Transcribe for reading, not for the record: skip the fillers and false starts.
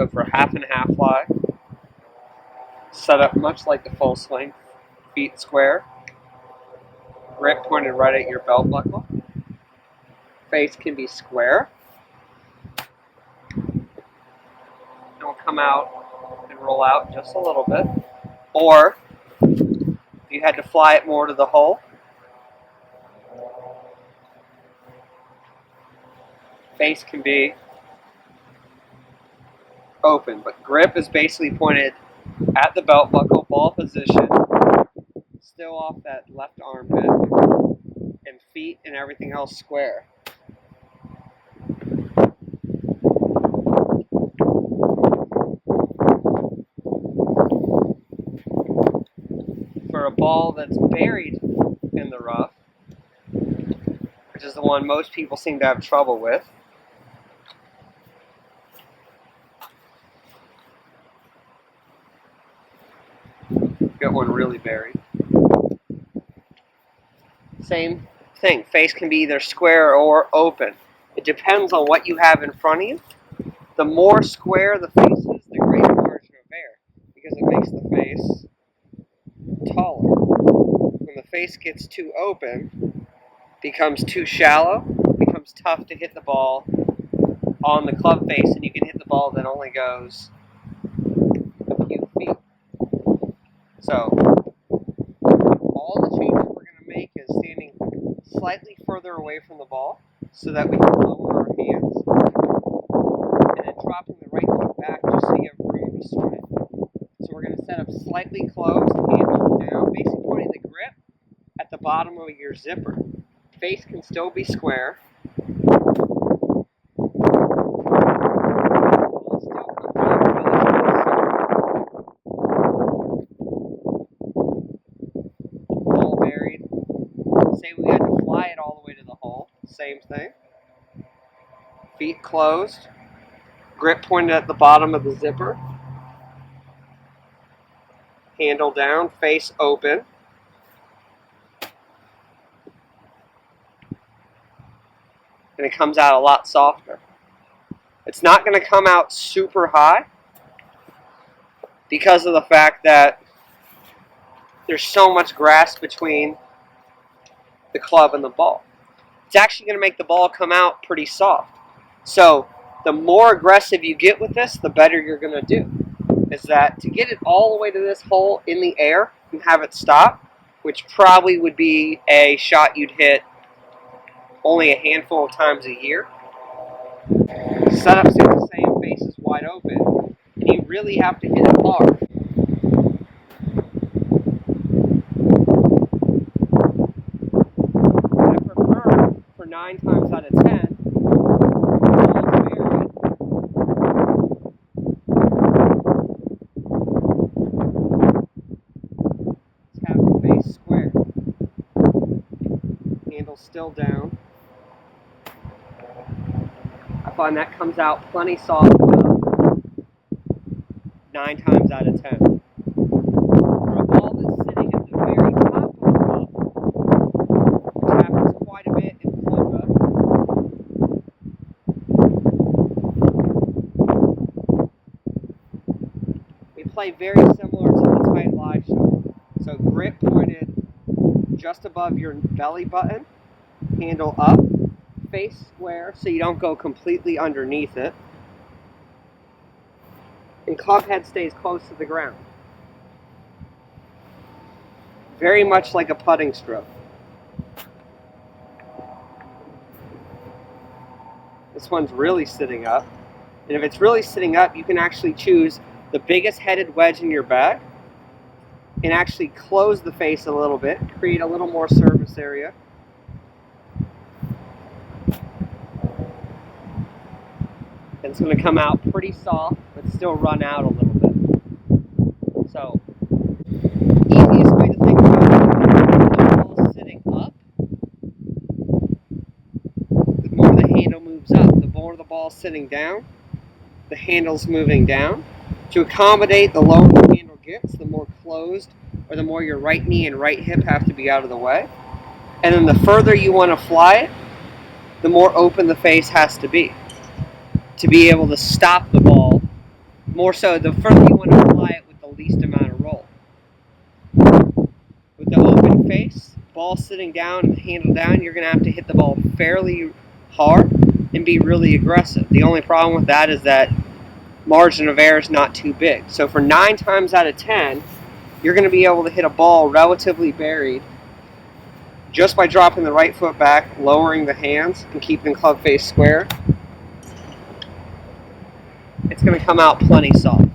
So for half and half fly, set up much like the full swing, feet square, grip pointed right at your belt buckle. Face can be square. It will come out and roll out just a little bit. Or if you had to fly it more to the hole, face can be open, but grip is basically pointed at the belt buckle, ball position, still off that left armpit, and feet and everything else square. For a ball that's buried in the rough, which is the one most people seem to have trouble with, get one really buried. Same thing, face can be either square or open. It depends on what you have in front of you. The more square the face is, the greater margin of error, because it makes the face taller. When the face gets too open, becomes too shallow, becomes tough to hit the ball on the club face, and you can hit the ball that only goes a few feet. So all the changes we're going to make is standing slightly further away from the ball so that we can lower our hands, and then dropping the right foot back just so you have room to swing. So we're going to set up slightly closed, handle down, basically pointing the grip at the bottom of your zipper. Face can still be square. Ball buried. Say we had to fly it all the way to the hole. Same thing. Feet closed. Grip pointed at the bottom of the zipper. Handle down, face open. And it comes out a lot softer. It's not going to come out super high because of the fact that there's so much grass between the club and the ball. It's actually going to make the ball come out pretty soft. So the more aggressive you get with this, the better you're going to do. Is that to get it all the way to this hole in the air and have it stop, which probably would be a shot you'd hit only a handful of times a year. Setups are the same, face is wide open, and you really have to hit it hard. I prefer, for 9 times out of 10, let's have the face square. Handle still down. I find that comes out plenty soft enough 9 times out of 10. For a ball that's sitting at the very top of the cup, which happens quite a bit in Florida, we play very similar to the tight live shot. So grip pointed just above your belly button, handle up, face square so you don't go completely underneath it, and club head stays close to the ground. Very much like a putting stroke. This one's really sitting up, and if it's really sitting up, you can actually choose the biggest headed wedge in your bag and actually close the face a little bit, create a little more surface area. And it's going to come out pretty soft, but still run out a little bit. So, easiest way to think about it, the ball sitting up, the more the handle moves up. The more the ball sitting down, the handle's moving down. To accommodate the lower the handle gets, the more closed or the more your right knee and right hip have to be out of the way. And then the further you want to fly it, the more open the face has to be able to stop the ball More so, the further you want to apply it with the least amount of roll. With the open face, ball sitting down and handle down, you're going to have to hit the ball fairly hard and be really aggressive. The only problem with that is that margin of error is not too big. So for 9 times out of 10, you're going to be able to hit a ball relatively buried just by dropping the right foot back, lowering the hands, and keeping the club face square. It's going to come out plenty soft.